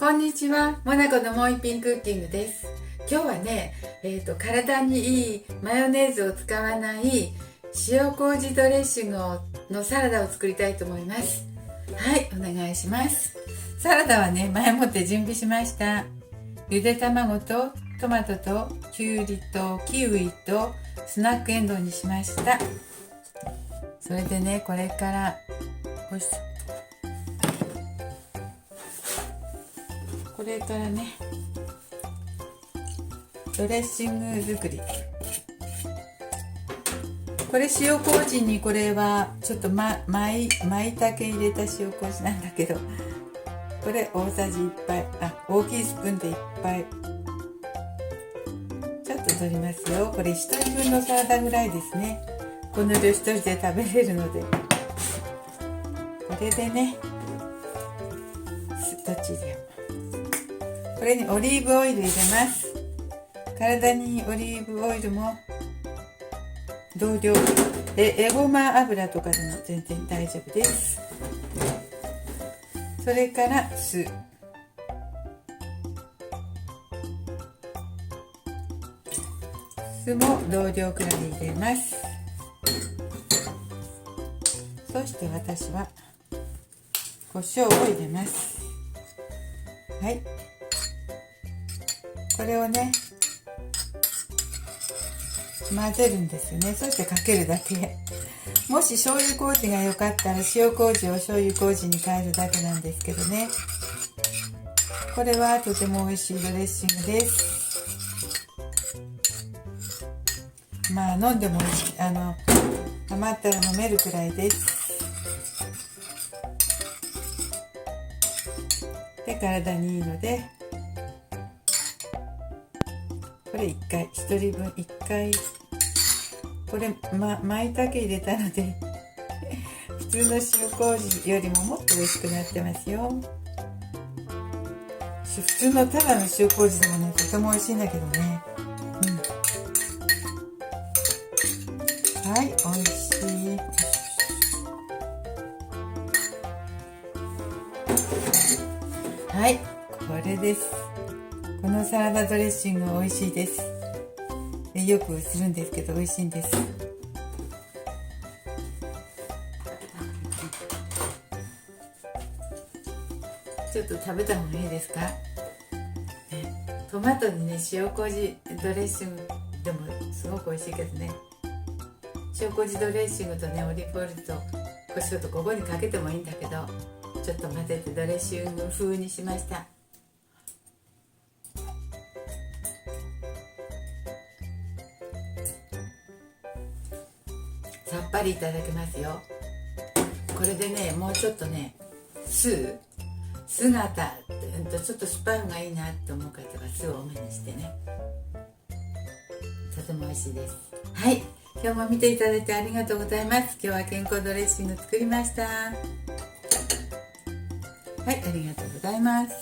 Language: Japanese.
こんにちは、モナコのもう一品クッキングです。今日はね、体にいいマヨネーズを使わない塩麹ドレッシングのサラダを作りたいと思います。はい、お願いします。サラダはね、前もって準備しました。ゆで卵とトマトときゅうりとキウイとスナックエンドウにしました。それでね、これからこれからね、ドレッシング作り。これ塩麹に、これはちょっと舞茸入れた塩麹なんだけど、これ大さじ1杯、大きいスプーンで1杯ちょっと取りますよ。これ1人分のサラダぐらいですね。この量1人で食べれるので、これでね、どっちでもこれにオリーブオイル入れます。体にオリーブオイルも同量で、エゴマ油とかでも全然大丈夫です。それから酢も同量くらい入れます。そして私は胡椒を入れます。はい、これをね混ぜるんですよね。そしてかけるだけ。もし醤油麹が良かったら塩麹を醤油麹に変えるだけなんですけどね。これはとても美味しいドレッシングです。飲んでも美味しい、余ったら飲めるくらいです。で、体にいいので、これ1人分1回、これ、舞茸入れたので普通の塩麹よりももっと美味しくなってますよ。普通のただの塩麹でもね、とても美味しいんだけどね。はい、美味しい。はい、これです。このサラダドレッシング美味しいです。よくするんですけど美味しいんです。ちょっと食べた方がいいですか？トマトにね、塩麹ドレッシングでもすごく美味しいけどね。塩麹ドレッシングとね、オリーブオイルと胡椒とここにかけてもいいんだけど、ちょっと混ぜてドレッシング風にしました。さっぱりいただけますよ。これでね、もうちょっとね、酢がちょっと酸っぱい方がいいなって思う方は酢を多めにしてね、とても美味しいです。はい、今日も見ていただいてありがとうございます。今日は健康ドレッシング作りました。はい、ありがとうございます。